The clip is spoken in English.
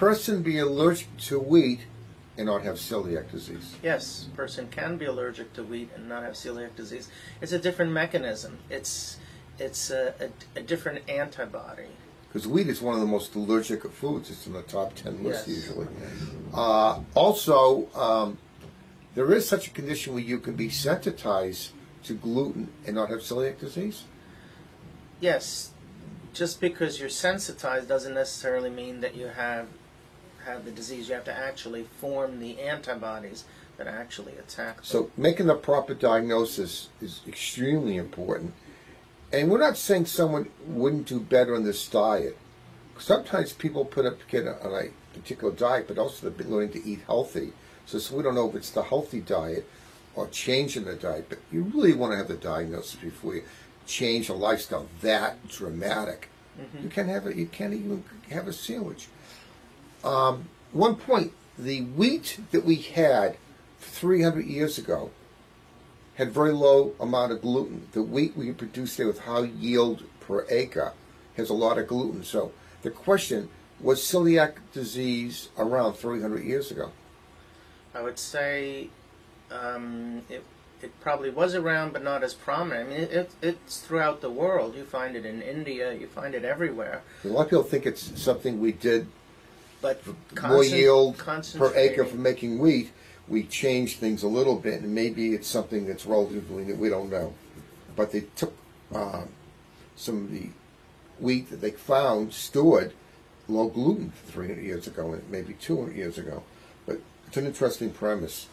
person be allergic to wheat and not have celiac disease? Yes, a person can be allergic to wheat and not have celiac disease. It's a different mechanism. It's a different antibody. Because wheat is one of the most allergic of foods. It's in the top 10 list usually. There is such a condition where you can be sensitized to gluten and not have celiac disease? Yes. Just because you're sensitized doesn't necessarily mean that you have the disease. You have to actually form the antibodies that actually attack them. So making the proper diagnosis is extremely important. And we're not saying someone wouldn't do better on this diet. Sometimes people get on a particular diet, but also they've been learning to eat healthy. So we don't know if it's the healthy diet or changing the diet. But you really want to have the diagnosis before you change a lifestyle that dramatic. Mm-hmm. You can't even have a sandwich. One point, the wheat that we had 300 years ago had very low amount of gluten. The wheat we produce there with high yield per acre has a lot of gluten. So the question, was celiac disease around 300 years ago? I would say it probably was around, but not as prominent. I mean, it's throughout the world. You find it in India. You find it everywhere. A lot of people think it's something we did, but more yield per acre for making wheat. We changed things a little bit, and maybe it's something that's relatively new. We don't know. But they took some of the wheat that they found stored low gluten 300 years ago, and maybe 200 years ago. But it's an interesting premise.